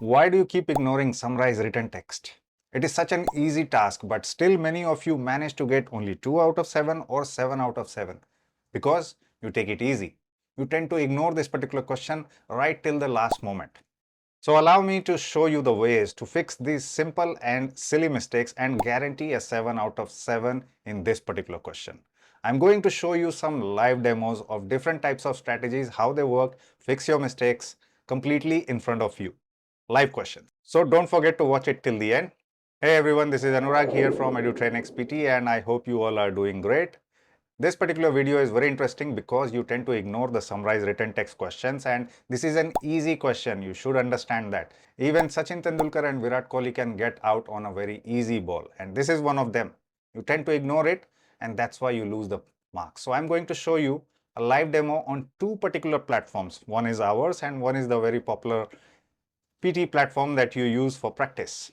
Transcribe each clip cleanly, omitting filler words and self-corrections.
Why do you keep ignoring summarize written text? It is such an easy task, but still many of you manage to get only 2 out of 7 or 7 out of 7 because you take it easy. You tend to ignore this particular question right till the last moment. So allow me to show you the ways to fix these simple and silly mistakes and guarantee a 7 out of 7 in this particular question. I'm going to show you some live demos of different types of strategies, how they work, fix your mistakes completely in front of you. Live questions. So don't forget to watch it till the end. Hey everyone, this is Anurag here from Edutrainex PTE and I hope you all are doing great. This particular video is very interesting because you tend to ignore the summarized written text questions, and this is an easy question. You should understand that. Even Sachin Tendulkar and Virat Kohli can get out on a very easy ball, and this is one of them. You tend to ignore it and that's why you lose the marks. So I'm going to show you a live demo on two particular platforms. One is ours and one is the very popular PT platform that you use for practice.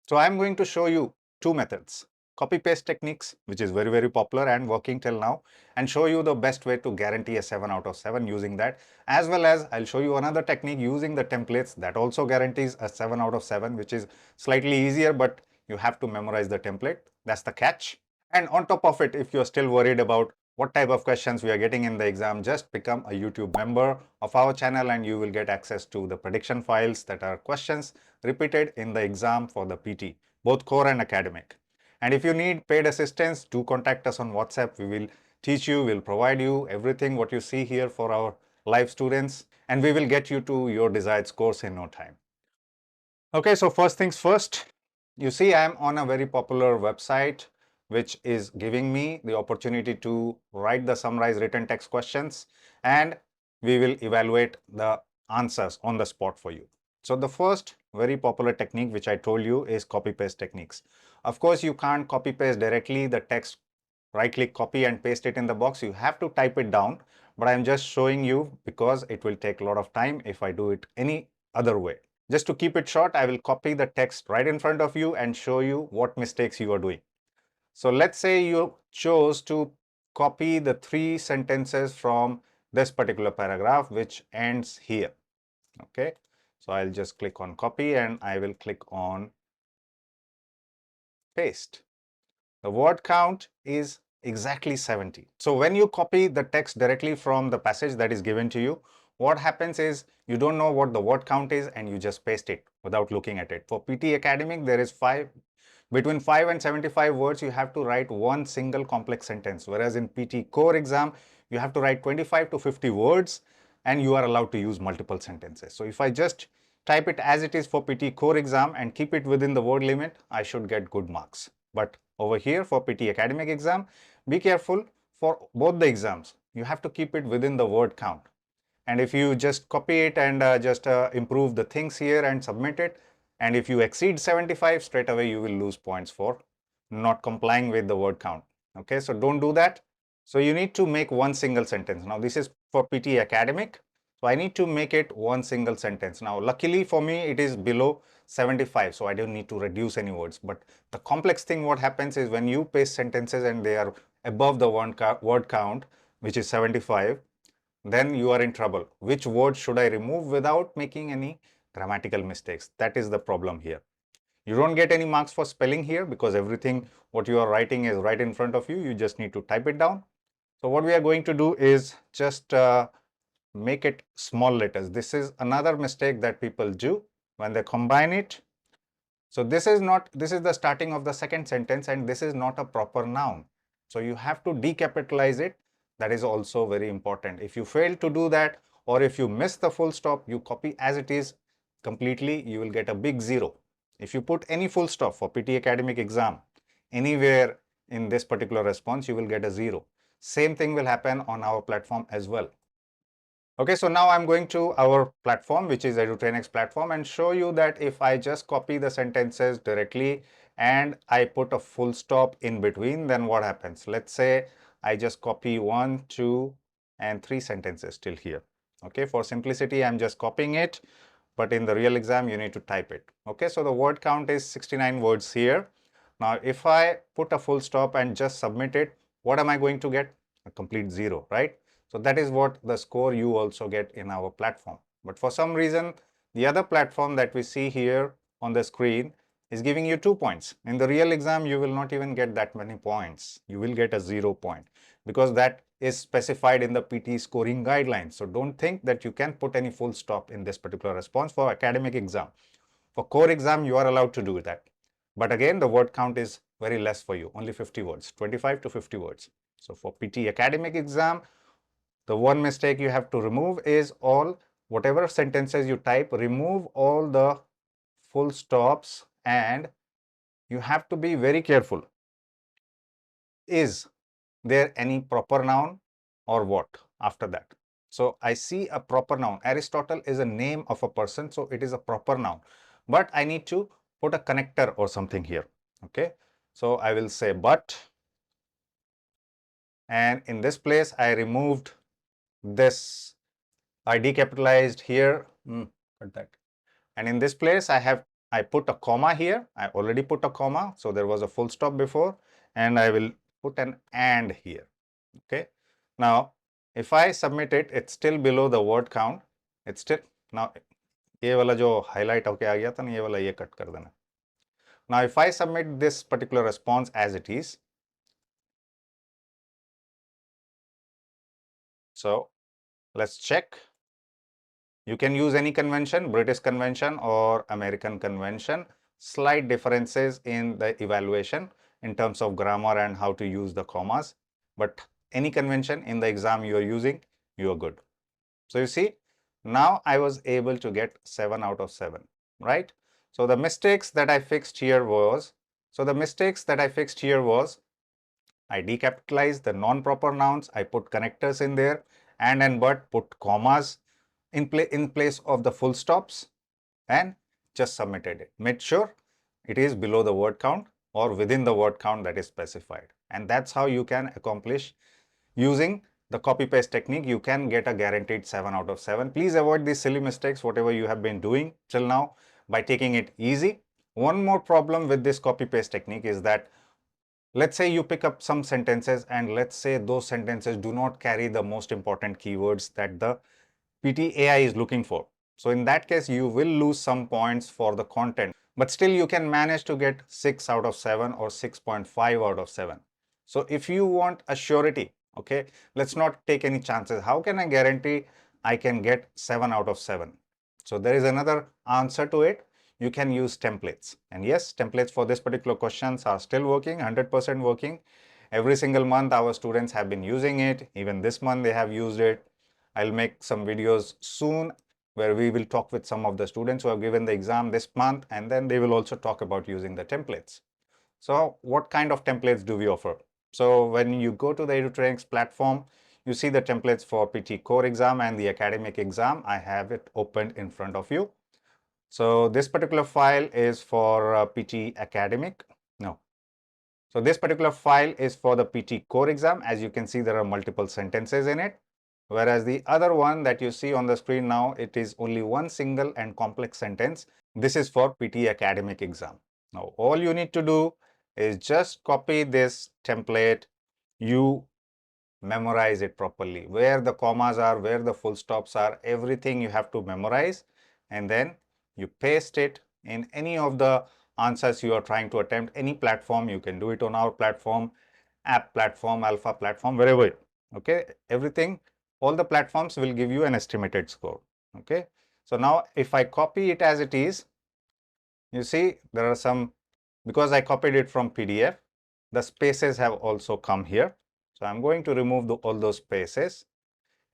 So I'm going to show you two methods. Copy paste techniques, which is very popular and working till now, and show you the best way to guarantee a 7 out of 7 using that, as well as I'll show you another technique using the templates that also guarantees a 7 out of 7, which is slightly easier, but you have to memorize the template. That's the catch. And on top of it, if you're still worried about what type of questions we are getting in the exam, just become a YouTube member of our channel and you will get access to the prediction files that are questions repeated in the exam for the PT, both core and academic. And if you need paid assistance, do contact us on WhatsApp. We will teach you, we'll provide you everything what you see here for our live students, and we will get you to your desired scores in no time. Okay, so first things first, you see I am on a very popular website which is giving me the opportunity to write the summarized written text questions, and we will evaluate the answers on the spot for you. So the first very popular technique which I told you is copy paste techniques. Of course, you can't copy paste directly the text, right click, copy and paste it in the box. You have to type it down, but I'm just showing you because it will take a lot of time if I do it any other way. Just to keep it short, I will copy the text right in front of you and show you what mistakes you are doing. So let's say you chose to copy the 3 sentences from this particular paragraph which ends here. Okay, so I'll just click on copy and I will click on paste. The word count is exactly 70. So when you copy the text directly from the passage that is given to you, what happens is you don't know what the word count is and you just paste it without looking at it. For PT Academic, there is between 5 and 75 words you have to write one single complex sentence, whereas in PT core exam you have to write 25 to 50 words and you are allowed to use multiple sentences. So if I just type it as it is for PT core exam and keep it within the word limit, I should get good marks. But over here for PT academic exam, be careful for both the exams. You have to keep it within the word count. And if you just copy it and just improve the things here and submit it, and if you exceed 75, straight away you will lose points for not complying with the word count. Okay, so don't do that. So you need to make one single sentence. Now this is for PT academic. So I need to make it one single sentence. Now luckily for me it is below 75, so I don't need to reduce any words. But the complex thing what happens is when you paste sentences and they are above the word count, which is 75, then you are in trouble. Which word should I remove without making any grammatical mistakes? That is the problem here. You don't get any marks for spelling here because everything what you are writing is right in front of you. You just need to type it down. So what we are going to do is just make it small letters. This is another mistake that people do when they combine it. So this is the starting of the second sentence and this is not a proper noun. So you have to decapitalize it. That is also very important. If you fail to do that, or if you miss the full stop, you copy as it is completely, you will get a big 0. If you put any full stop for PT academic exam anywhere in this particular response, you will get a 0. Same thing will happen on our platform as well. Okay, so now I'm going to our platform, which is Edutrainex platform, and show you that if I just copy the sentences directly and I put a full stop in between, then what happens? Let's say I just copy 1, 2, and 3 sentences till here. Okay, for simplicity, I'm just copying it, but in the real exam, you need to type it. Okay, so the word count is 69 words here. Now, if I put a full stop and just submit it, what am I going to get? A complete 0, right? So that is what the score you also get in our platform. But for some reason, The other platform that we see here on the screen is giving you 2 points. In the real exam, you will not even get that many points. You will get a 0 point because that is specified in the PT scoring guidelines. So don't think that you can put any full stop in this particular response for academic exam. For core exam, you are allowed to do that. But again, the word count is very less for you, only 50 words, 25 to 50 words. So for PT academic exam, the one mistake you have to remove is all whatever sentences you type, remove all the full stops, and you have to be very careful. Is there any proper noun or what after that? So I see a proper noun. Aristotle is a name of a person, so it is a proper noun. But I need to put a connector or something here. Okay. So I will say but, and in this place I removed this. I decapitalized here. Cut that. And in this place I put a comma here. I already put a comma, so there was a full stop before, and I will put an and here. Okay. Now if I submit it, it's still below the word count. It's still, now ये वाला जो highlight होके आ गया था ना, ये वाला ये cut कर देना. Now if I submit this particular response as it is, so let's check. You can use any convention, British convention or American convention. Slight differences in the evaluation in terms of grammar and how to use the commas. But any convention in the exam you are using, you are good. So you see, now I was able to get 7 out of 7, right? So the mistakes that I fixed here was, I decapitalized the non-proper nouns, I put connectors in there, and but, put commas in place of the full stops, and just submitted it. Made sure it is below the word count or within the word count that is specified. And that's how you can accomplish using the copy paste technique. You can get a guaranteed 7 out of 7. Please avoid these silly mistakes, whatever you have been doing till now, by taking it easy. One more problem with this copy paste technique is that, let's say you pick up some sentences and let's say those sentences do not carry the most important keywords that the PTAI is looking for. So in that case, you will lose some points for the content, but still you can manage to get 6 out of 7 or 6.5 out of 7. So if you want a surety, okay, let's not take any chances. How can I guarantee I can get 7 out of 7? So there is another answer to it. You can use templates. And yes, templates for this particular questions are still working, 100% working. Every single month our students have been using it. Even this month they have used it. I'll make some videos soon where we will talk with some of the students who have given the exam this month, and then they will also talk about using the templates. So what kind of templates do we offer? So when you go to the Edutrainex platform, you see the templates for PT core exam and the academic exam. I have it opened in front of you. So this particular file is for PT academic. No. So this particular file is for the PT core exam. As you can see, there are multiple sentences in it. Whereas the other one that you see on the screen now, it is only one single and complex sentence. This is for PT academic exam. Now, all you need to do is just copy this template. You memorize it properly. Where the commas are, where the full stops are, everything you have to memorize. And then you paste it in any of the answers you are trying to attempt. Any platform, you can do it on our platform, app platform, alpha platform, wherever. Okay, everything, all the platforms will give you an estimated score. Okay, so now if I copy it as it is, you see there are some, because I copied it from PDF, the spaces have also come here. So I'm going to remove all those spaces,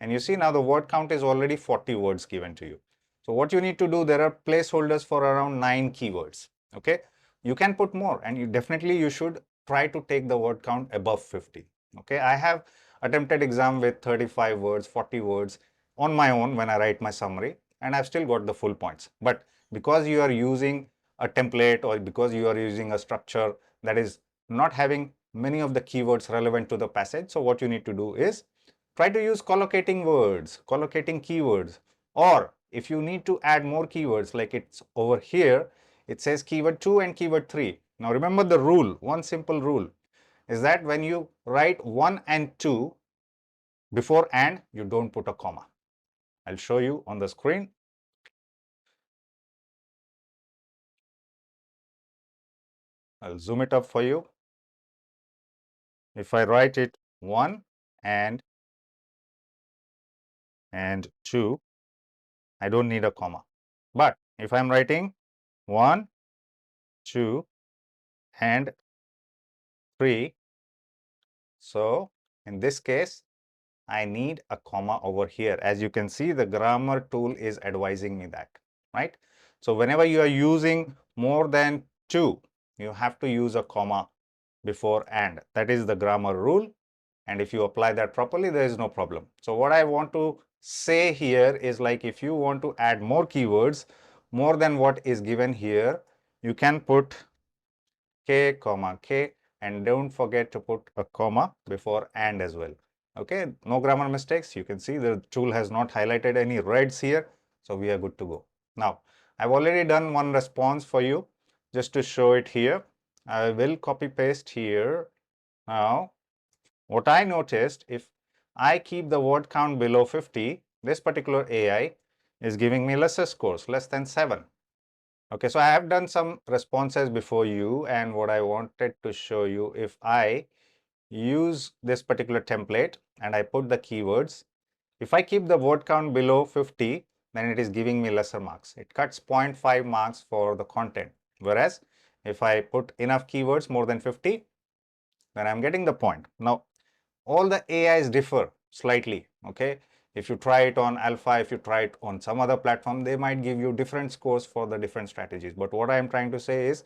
and you see now the word count is already 40 words given to you. So what you need to do, there are placeholders for around 9 keywords. Okay, you can put more, and you should try to take the word count above 50. Okay, I have attempted exam with 35 words, 40 words on my own when I write my summary, and I've still got the full points. But because you are using a template or because you are using a structure that is not having many of the keywords relevant to the passage, so what you need to do is try to use collocating words, collocating keywords, or if you need to add more keywords, like it's over here, it says keyword 2 and keyword 3. Now remember the rule, one simple rule is that when you write 1 and 2 before and, you don't put a comma. I'll show you on the screen. I'll zoom it up for you. If I write it 1 and 2, I don't need a comma. But if I'm writing 1, 2 and 3, so in this case, I need a comma over here. As you can see, the grammar tool is advising me that, right? So whenever you are using more than 2, you have to use a comma before and. That is the grammar rule. And if you apply that properly, there is no problem. So what I want to say here is, like, if you want to add more keywords, more than what is given here, you can put K, comma, K, and don't forget to put a comma before and as well. Okay, no grammar mistakes. You can see the tool has not highlighted any reds here, so we are good to go. Now, I've already done one response for you just to show it here. I will copy paste here. Now, what I noticed, if I keep the word count below 50, this particular AI is giving me lesser scores, less than 7. Okay, so I have done some responses before you, and what I wanted to show you, if I use this particular template and I put the keywords, if I keep the word count below 50, then it is giving me lesser marks. It cuts 0.5 marks for the content. Whereas if I put enough keywords more than 50, then I'm getting the point. Now, all the AIs differ slightly, okay? If you try it on alpha, if you try it on some other platform, they might give you different scores for the different strategies. But what I am trying to say is,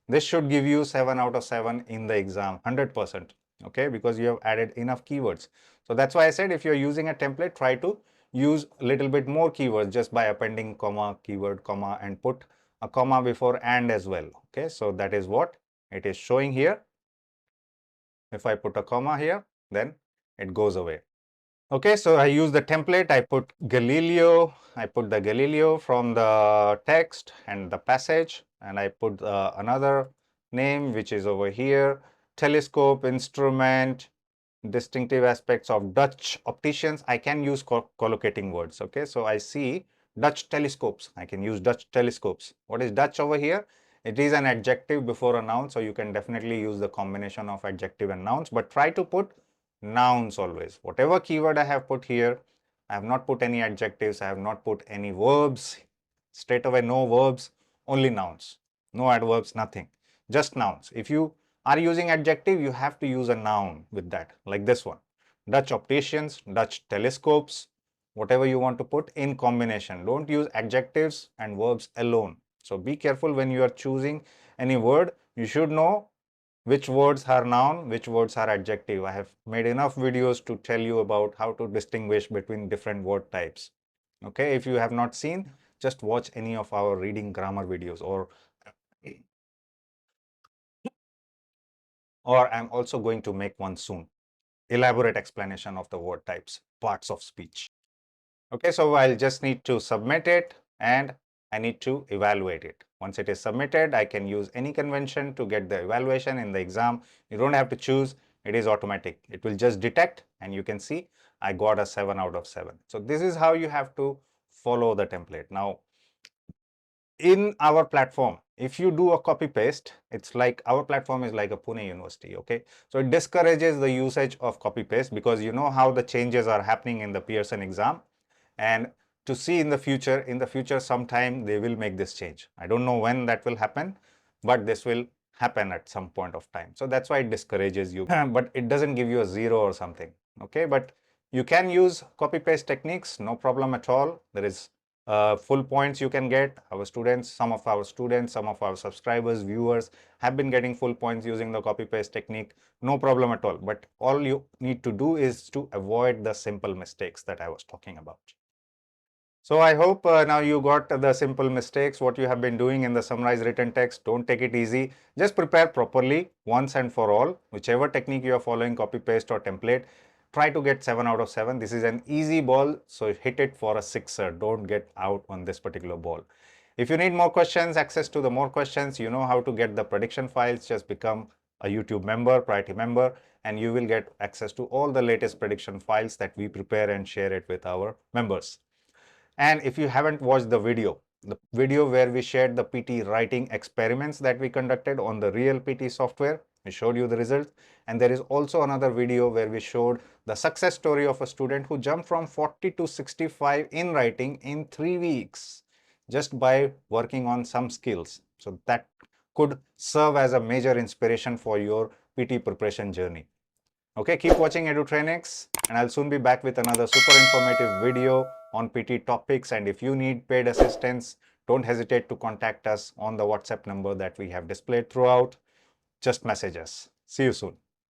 this should give you 7 out of 7 in the exam, 100%, okay? Because you have added enough keywords. So that's why I said, if you're using a template, try to use a little bit more keywords just by appending comma, keyword, comma, and put a comma before and as well, okay? So that is what it is showing here. If I put a comma here, then it goes away. Okay, so I use the template. I put Galileo. I put the Galileo from the text and the passage, and I put another name which is over here. Telescope, instrument, distinctive aspects of Dutch opticians. I can use collocating words. Okay, so I see Dutch telescopes. I can use Dutch telescopes. What is Dutch over here? It is an adjective before a noun, so you can definitely use the combination of adjective and nouns, but try to put nouns always. Whatever keyword I have put here, I have not put any adjectives, I have not put any verbs. Straight away, no verbs, only nouns. No adverbs, nothing. Just nouns. If you are using adjective, you have to use a noun with that, like this one. Dutch opticians, Dutch telescopes, whatever you want to put in combination. Don't use adjectives and verbs alone. So be careful when you are choosing any word. You should know which words are noun, which words are adjective. I have made enough videos to tell you about how to distinguish between different word types. Okay, if you have not seen, just watch any of our reading grammar videos, or I'm also going to make one soon. Elaborate explanation of the word types, parts of speech. Okay, so I'll just need to submit it and I need to evaluate it. Once it is submitted, I can use any convention to get the evaluation in the exam. You don't have to choose, it is automatic. It will just detect and you can see I got a 7 out of 7. So this is how you have to follow the template. Now, in our platform, if you do a copy paste, it's like our platform is like a Pune University, okay? So it discourages the usage of copy paste because you know how the changes are happening in the Pearson exam. And to see in the future sometime they will make this change. I don't know when that will happen, but this will happen at some point of time. So that's why it discourages you, but it doesn't give you a 0 or something, okay? But you can use copy paste techniques, no problem at all. There is full points you can get. Our students, some of our subscribers, viewers have been getting full points using the copy paste technique. No problem at all. But all you need to do is to avoid the simple mistakes that I was talking about. So I hope now you got the simple mistakes, what you have been doing in the summarized written text. Don't take it easy. Just prepare properly once and for all. Whichever technique you are following, copy paste or template, try to get 7 out of 7. This is an easy ball, so hit it for a sixer. Don't get out on this particular ball. If you need more questions, access to the more questions, you know how to get the prediction files. Just become a YouTube member, priority member, and you will get access to all the latest prediction files that we prepare and share it with our members. And if you haven't watched the video, the video where we shared the PT writing experiments that we conducted on the real PT software. We showed you the results. And there is also another video where we showed the success story of a student who jumped from 40 to 65 in writing in 3 weeks just by working on some skills. So that could serve as a major inspiration for your PT preparation journey. Okay, keep watching Edutrainex, and I'll soon be back with another super informative video on PT topics. And if you need paid assistance, don't hesitate to contact us on the WhatsApp number that we have displayed throughout. Just message us. See you soon.